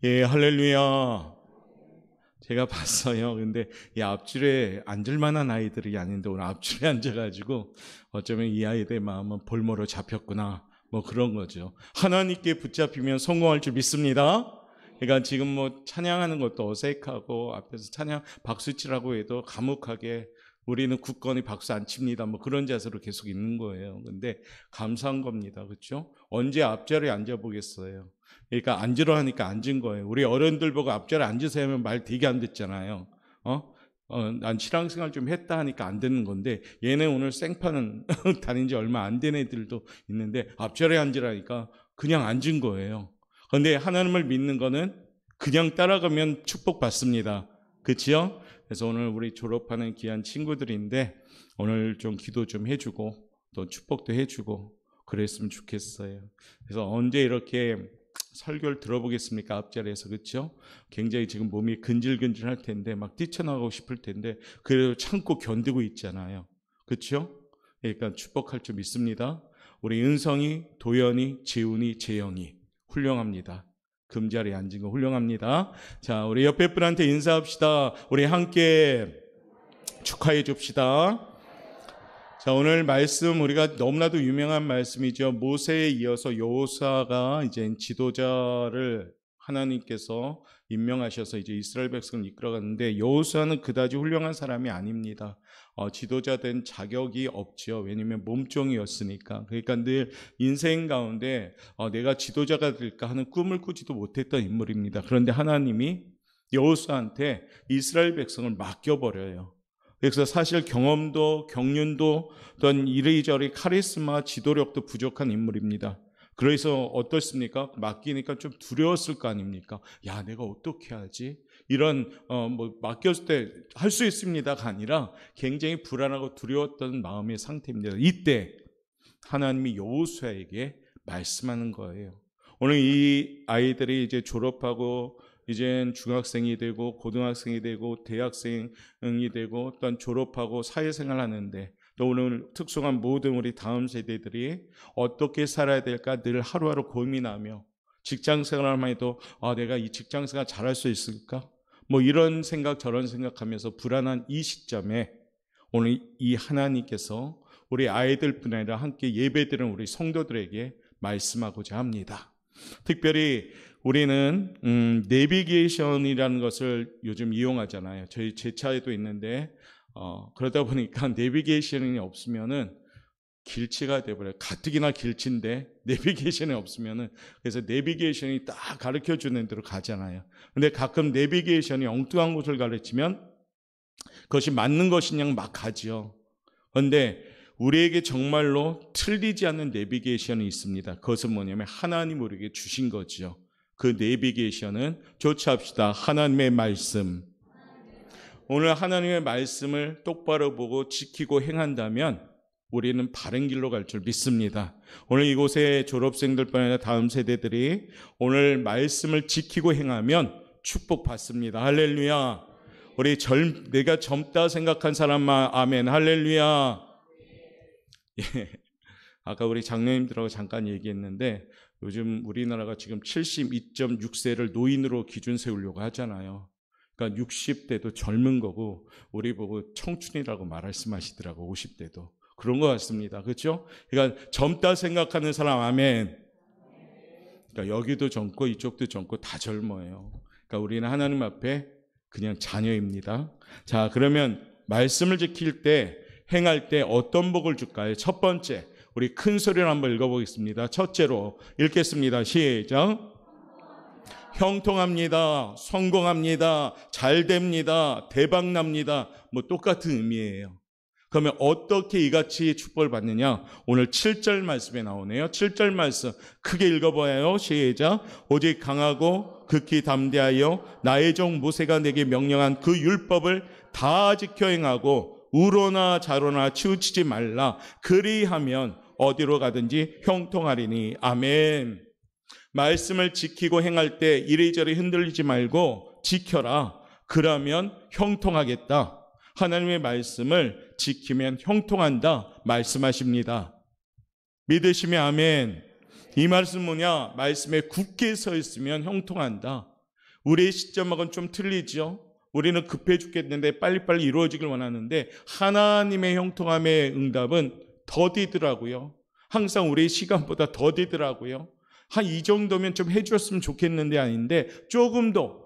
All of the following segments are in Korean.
예, 할렐루야. 제가 봤어요. 근데 이 앞줄에 앉을 만한 아이들이 아닌데 오늘 앞줄에 앉아가지고 어쩌면 이 아이들의 마음은 볼모로 잡혔구나. 뭐 그런 거죠. 하나님께 붙잡히면 성공할 줄 믿습니다. 그러니까 지금 뭐 찬양하는 것도 어색하고 앞에서 찬양 박수치라고 해도 과묵하게 우리는 굳건히 박수 안 칩니다. 뭐 그런 자세로 계속 있는 거예요. 근데 감사한 겁니다. 그렇죠? 언제 앞자리에 앉아보겠어요. 그러니까 앉으러 하니까 앉은 거예요. 우리 어른들 보고 앞자리에 앉으세요 하면 말 되게 안 듣잖아요. 난 신앙생활 좀 했다 하니까 안 듣는 건데 얘네 오늘 생파는 다닌 지 얼마 안 된 애들도 있는데 앞자리에 앉으라니까 그냥 앉은 거예요. 그런데 하나님을 믿는 거는 그냥 따라가면 축복받습니다. 그렇죠? 그래서 오늘 우리 졸업하는 귀한 친구들인데 오늘 좀 기도 좀 해주고 또 축복도 해주고 그랬으면 좋겠어요. 그래서 언제 이렇게 설교를 들어보겠습니까? 앞자리에서. 그렇죠? 굉장히 지금 몸이 근질근질할 텐데 막 뛰쳐나가고 싶을 텐데 그래도 참고 견디고 있잖아요. 그렇죠? 그러니까 축복할 줄 믿습니다. 우리 은성이, 도연이, 재훈이, 재영이 훌륭합니다. 금자리에 앉은 거 훌륭합니다. 자, 우리 옆에 분한테 인사합시다. 우리 함께 축하해 줍시다. 자, 오늘 말씀 우리가 너무나도 유명한 말씀이죠. 모세에 이어서 여호수아가 이제 지도자를 하나님께서 임명하셔서 이제 이스라엘 백성을 이끌어갔는데 여호수아는 그다지 훌륭한 사람이 아닙니다. 지도자 된 자격이 없죠. 왜냐하면 몸종이었으니까. 그러니까 늘 인생 가운데 내가 지도자가 될까 하는 꿈을 꾸지도 못했던 인물입니다. 그런데 하나님이 여호수아한테 이스라엘 백성을 맡겨버려요. 그래서 사실 경험도 경륜도 어떤 이리저리 카리스마 지도력도 부족한 인물입니다. 그래서 어떻습니까? 맡기니까 좀 두려웠을 거 아닙니까? 야, 내가 어떻게 하지? 이런 맡겼을 때 할 수 있습니다가 아니라 굉장히 불안하고 두려웠던 마음의 상태입니다. 이때 하나님이 여호수아에게 말씀하는 거예요. 오늘 이 아이들이 이제 졸업하고 이젠 중학생이 되고 고등학생이 되고 대학생이 되고 또한 졸업하고 사회생활 하는데 또 오늘 특성한 모든 우리 다음 세대들이 어떻게 살아야 될까 늘 하루하루 고민하며 직장생활만 해도 내가 이 직장생활 잘할 수 있을까? 뭐 이런 생각 저런 생각하면서 불안한 이 시점에 오늘 이 하나님께서 우리 아이들뿐 아니라 함께 예배드리는 우리 성도들에게 말씀하고자 합니다. 특별히 우리는 내비게이션이라는 것을 요즘 이용하잖아요. 제 차에도 있는데 그러다 보니까 내비게이션이 없으면은 길치가 돼버려요. 가뜩이나 길치인데 내비게이션이 없으면은 그래서 내비게이션이 딱 가르쳐 주는 대로 가잖아요. 근데 가끔 내비게이션이 엉뚱한 곳을 가르치면 그것이 맞는 것이냐 막 가죠. 그런데 우리에게 정말로 틀리지 않는 내비게이션이 있습니다. 그것은 뭐냐면 하나님 우리에게 주신 거죠. 그 내비게이션은 조치합시다. 하나님의 말씀. 오늘 하나님의 말씀을 똑바로 보고 지키고 행한다면 우리는 바른 길로 갈 줄 믿습니다. 오늘 이곳에 졸업생들뿐 아니라 다음 세대들이 오늘 말씀을 지키고 행하면 축복받습니다. 할렐루야. 우리 내가 젊다 생각한 사람만 아멘. 할렐루야. 예. 아까 우리 장로님들하고 잠깐 얘기했는데 요즘 우리나라가 지금 72.6세를 노인으로 기준 세우려고 하잖아요. 그러니까 60대도 젊은 거고 우리 보고 청춘이라고 말씀하시더라고. 50대도. 그런 것 같습니다. 그렇죠? 그러니까 젊다 생각하는 사람 아멘. 그러니까 여기도 젊고 이쪽도 젊고 다 젊어요. 그러니까 우리는 하나님 앞에 그냥 자녀입니다. 자, 그러면 말씀을 지킬 때 행할 때 어떤 복을 줄까요? 첫 번째, 우리 큰 소리로 한번 읽어보겠습니다. 첫째로 읽겠습니다. 시작. 형통합니다. 성공합니다. 잘됩니다. 대박납니다. 뭐 똑같은 의미예요. 그러면 어떻게 이같이 축복을 받느냐? 오늘 7절 말씀에 나오네요. 7절 말씀 크게 읽어봐요. 시작. 오직 강하고 극히 담대하여 나의 종 모세가 내게 명령한 그 율법을 다 지켜 행하고 우로나 좌로나 치우치지 말라. 그리하면 어디로 가든지 형통하리니. 아멘. 말씀을 지키고 행할 때 이리저리 흔들리지 말고 지켜라. 그러면 형통하겠다. 하나님의 말씀을 지키면 형통한다 말씀하십니다. 믿으시면 아멘. 이 말씀 뭐냐? 말씀에 굳게 서 있으면 형통한다. 우리의 시점하고는 좀 틀리죠. 우리는 급해 죽겠는데 빨리빨리 이루어지길 원하는데 하나님의 형통함의 응답은 더디더라고요. 항상 우리의 시간보다 더디더라고요. 한 이 정도면 좀 해주었으면 좋겠는데 아닌데 조금 더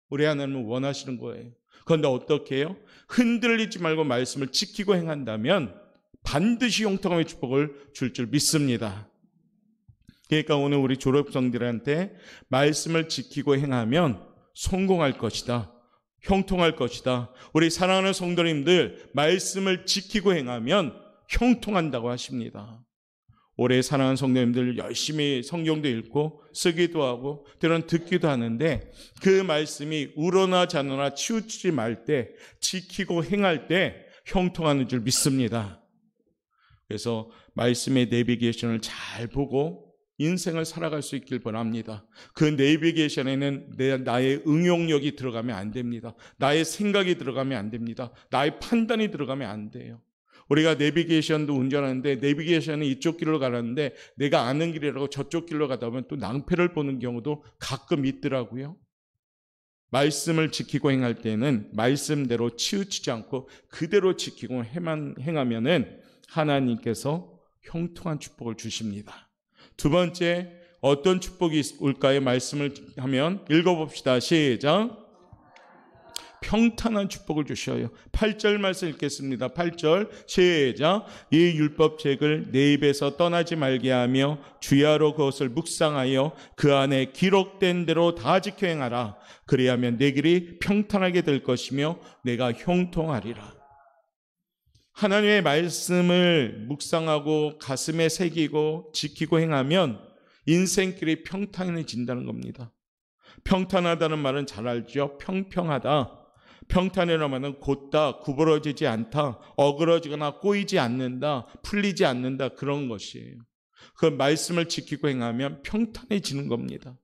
우리 하나님은 원하시는 거예요. 그런데 어떻게 해요? 흔들리지 말고 말씀을 지키고 행한다면 반드시 형통함의 축복을 줄 믿습니다. 그러니까 오늘 우리 졸업생들한테 말씀을 지키고 행하면 성공할 것이다. 형통할 것이다. 우리 사랑하는 성도님들, 말씀을 지키고 행하면 형통한다고 하십니다. 올해 사랑하는 성도님들 열심히 성경도 읽고 쓰기도 하고 때로는 듣기도 하는데 그 말씀이 우러나 좌너나 치우치지 말 때 지키고 행할 때 형통하는 줄 믿습니다. 그래서 말씀의 내비게이션을 잘 보고 인생을 살아갈 수 있길 바랍니다. 그 내비게이션에는 나의 응용력이 들어가면 안 됩니다. 나의 생각이 들어가면 안 됩니다. 나의 판단이 들어가면 안 돼요. 우리가 내비게이션도 운전하는데 내비게이션은 이쪽 길로 가라는데 내가 아는 길이라고 저쪽 길로 가다 보면 또 낭패를 보는 경우도 가끔 있더라고요. 말씀을 지키고 행할 때는 말씀대로 치우치지 않고 그대로 지키고 행하면은 하나님께서 형통한 축복을 주십니다. 두 번째, 어떤 축복이 올까요? 말씀을 하면 읽어봅시다. 시작. 평탄한 축복을 주셔요. 8절 말씀 읽겠습니다. 8절 시작. 이 율법책을 내 입에서 떠나지 말게 하며 주야로 그것을 묵상하여 그 안에 기록된 대로 다 지켜 행하라. 그리하면 내 길이 평탄하게 될 것이며 내가 형통하리라. 하나님의 말씀을 묵상하고 가슴에 새기고 지키고 행하면 인생길이 평탄해진다는 겁니다. 평탄하다는 말은 잘 알죠. 평평하다. 평탄이라는 말은 곧다, 구부러지지 않다, 어그러지거나 꼬이지 않는다, 풀리지 않는다, 그런 것이에요. 그 말씀을 지키고 행하면 평탄해지는 겁니다.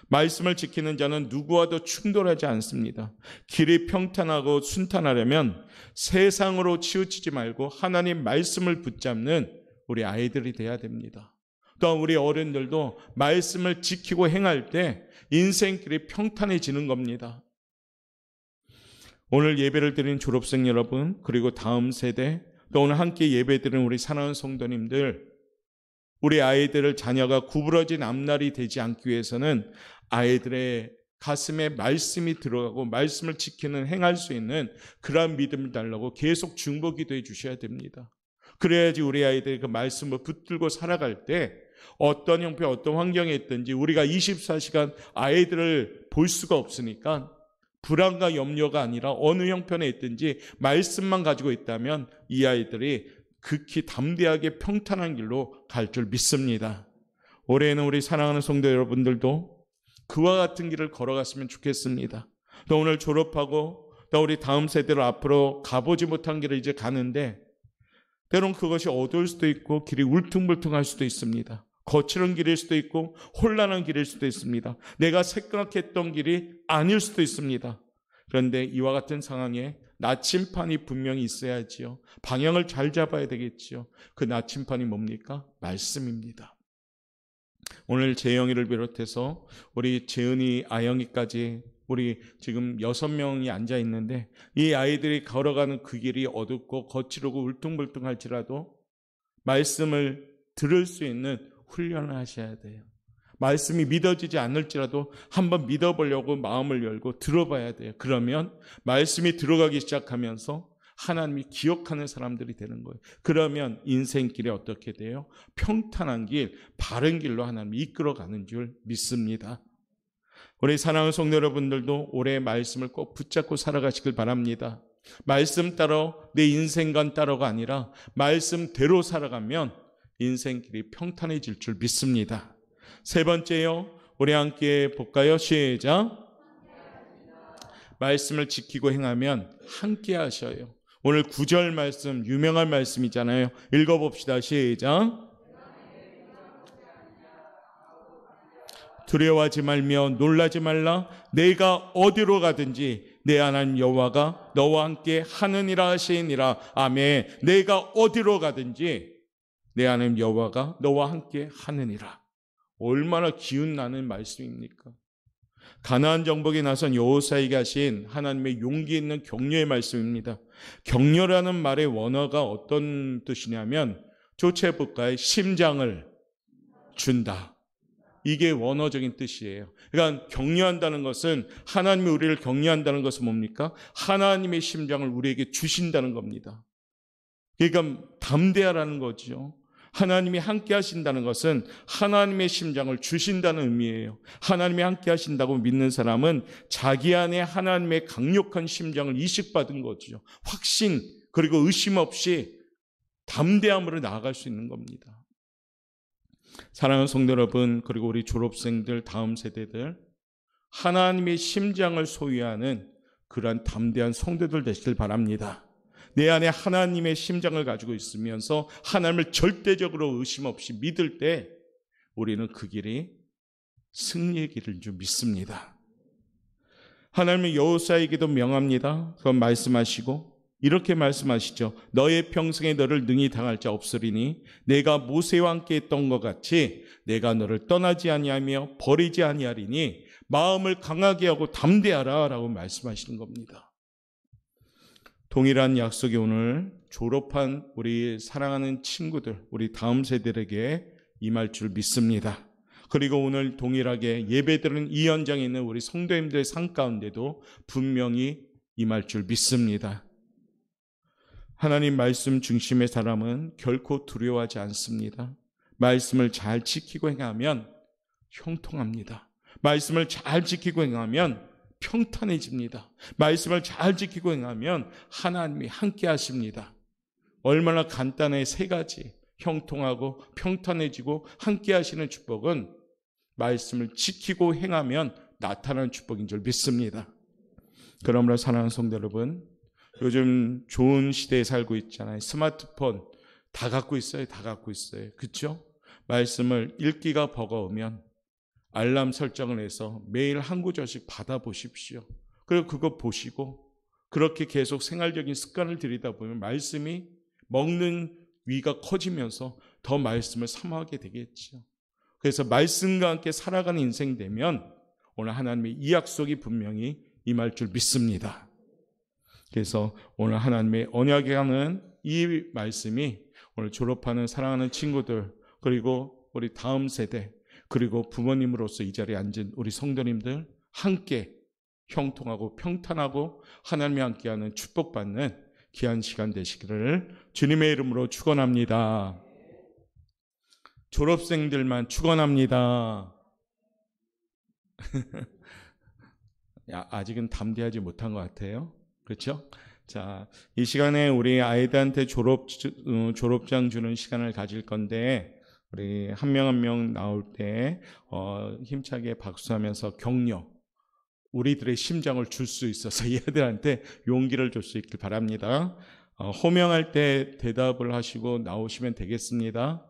말씀을 지키는 자는 누구와도 충돌하지 않습니다. 길이 평탄하고 순탄하려면 세상으로 치우치지 말고 하나님 말씀을 붙잡는 우리 아이들이 돼야 됩니다. 또한 우리 어른들도 말씀을 지키고 행할 때 인생길이 평탄해지는 겁니다. 오늘 예배를 드린 졸업생 여러분, 그리고 다음 세대, 또 오늘 함께 예배드리는 우리 사랑하는 성도님들, 우리 아이들을 자녀가 구부러진 앞날이 되지 않기 위해서는 아이들의 가슴에 말씀이 들어가고 말씀을 지키는 행할 수 있는 그러한 믿음을 달라고 계속 중보 기도해 주셔야 됩니다. 그래야지 우리 아이들이 그 말씀을 붙들고 살아갈 때 어떤 형편, 어떤 환경에 있든지 우리가 24시간 아이들을 볼 수가 없으니까 불안과 염려가 아니라 어느 형편에 있든지 말씀만 가지고 있다면 이 아이들이 극히 담대하게 평탄한 길로 갈 줄 믿습니다. 올해는 우리 사랑하는 성도 여러분들도 그와 같은 길을 걸어갔으면 좋겠습니다. 또 오늘 졸업하고 또 우리 다음 세대로 앞으로 가보지 못한 길을 이제 가는데 때론 그것이 어두울 수도 있고 길이 울퉁불퉁할 수도 있습니다. 거칠은 길일 수도 있고 혼란한 길일 수도 있습니다. 내가 생각했던 길이 아닐 수도 있습니다. 그런데 이와 같은 상황에 나침판이 분명히 있어야지요. 방향을 잘 잡아야 되겠지요. 그 나침판이 뭡니까? 말씀입니다. 오늘 재영이를 비롯해서 우리 재은이, 아영이까지 우리 지금 6명이 앉아 있는데 이 아이들이 걸어가는 그 길이 어둡고 거칠고 울퉁불퉁할지라도 말씀을 들을 수 있는 훈련을 하셔야 돼요. 말씀이 믿어지지 않을지라도 한번 믿어보려고 마음을 열고 들어봐야 돼요. 그러면 말씀이 들어가기 시작하면서 하나님이 기억하는 사람들이 되는 거예요. 그러면 인생길이 어떻게 돼요? 평탄한 길, 바른 길로 하나님이 이끌어가는 줄 믿습니다. 우리 사랑하는 성도 여러분들도 올해 말씀을 꼭 붙잡고 살아가시길 바랍니다. 말씀 따라 내 인생관 따라가 아니라 말씀대로 살아가면 인생길이 평탄해질 줄 믿습니다. 세 번째요, 우리 함께 볼까요? 시작. 말씀을 지키고 행하면 함께 하셔요. 오늘 9절 말씀, 유명한 말씀이잖아요. 읽어봅시다. 시작. 두려워하지 말며 놀라지 말라. 내가 어디로 가든지 내 하나님 여호와가 너와 함께 하느니라 하시니라. 아멘. 내가 어디로 가든지 내 하나님 여호와가 너와 함께 하느니라. 얼마나 기운 나는 말씀입니까? 가나안 정복에 나선 여호사에게 하신 하나님의 용기 있는 격려의 말씀입니다. 격려라는 말의 원어가 어떤 뜻이냐면 조체부가의 심장을 준다. 이게 원어적인 뜻이에요. 그러니까 격려한다는 것은, 하나님이 우리를 격려한다는 것은 뭡니까? 하나님의 심장을 우리에게 주신다는 겁니다. 그러니까 담대하라는 거죠. 하나님이 함께 하신다는 것은 하나님의 심장을 주신다는 의미예요. 하나님이 함께 하신다고 믿는 사람은 자기 안에 하나님의 강력한 심장을 이식받은 거죠. 확신 그리고 의심 없이 담대함으로 나아갈 수 있는 겁니다. 사랑하는 성도 여러분, 그리고 우리 졸업생들, 다음 세대들, 하나님의 심장을 소유하는 그러한 담대한 성도들 되시길 바랍니다. 내 안에 하나님의 심장을 가지고 있으면서 하나님을 절대적으로 의심 없이 믿을 때 우리는 그 길이 승리의 길인 줄 믿습니다. 하나님은 여호사에게도 명합니다. 그건 말씀하시고 이렇게 말씀하시죠. 너의 평생에 너를 능히 당할 자 없으리니 내가 모세와 함께 했던 것 같이 내가 너를 떠나지 아니하며 버리지 아니하리니 마음을 강하게 하고 담대하라 라고 말씀하시는 겁니다. 동일한 약속이 오늘 졸업한 우리 사랑하는 친구들, 우리 다음 세대에게 임할 줄 믿습니다. 그리고 오늘 동일하게 예배드리는 이 현장에 있는 우리 성도님들의 삶 가운데도 분명히 임할 줄 믿습니다. 하나님 말씀 중심의 사람은 결코 두려워하지 않습니다. 말씀을 잘 지키고 행하면 형통합니다. 말씀을 잘 지키고 행하면 평탄해집니다. 말씀을 잘 지키고 행하면 하나님이 함께 하십니다. 얼마나 간단해. 세 가지. 형통하고 평탄해지고 함께 하시는 축복은 말씀을 지키고 행하면 나타나는 축복인 줄 믿습니다. 그러므로 사랑하는 성도 여러분, 요즘 좋은 시대에 살고 있잖아요. 스마트폰 다 갖고 있어요. 다 갖고 있어요. 그렇죠? 말씀을 읽기가 버거우면 알람 설정을 해서 매일 한 구절씩 받아보십시오. 그리고 그거 보시고 그렇게 계속 생활적인 습관을 들이다 보면 말씀이 먹는 위가 커지면서 더 말씀을 사모하게 되겠죠. 그래서 말씀과 함께 살아가는 인생 되면 오늘 하나님의 이 약속이 분명히 임할 줄 믿습니다. 그래서 오늘 하나님의 언약에 하는 이 말씀이 오늘 졸업하는 사랑하는 친구들, 그리고 우리 다음 세대, 그리고 부모님으로서 이 자리에 앉은 우리 성도님들 함께 형통하고 평탄하고 하나님이 함께하는 축복받는 귀한 시간 되시기를 주님의 이름으로 축원합니다. 졸업생들만 축원합니다. 아직은 담대하지 못한 것 같아요. 그렇죠? 자, 이 시간에 우리 아이들한테 졸업장 주는 시간을 가질 건데, 우리 한 명 한 명 나올 때 힘차게 박수하면서 격려, 우리들의 심장을 줄 수 있어서 얘들한테 용기를 줄 수 있길 바랍니다. 호명할 때 대답을 하시고 나오시면 되겠습니다.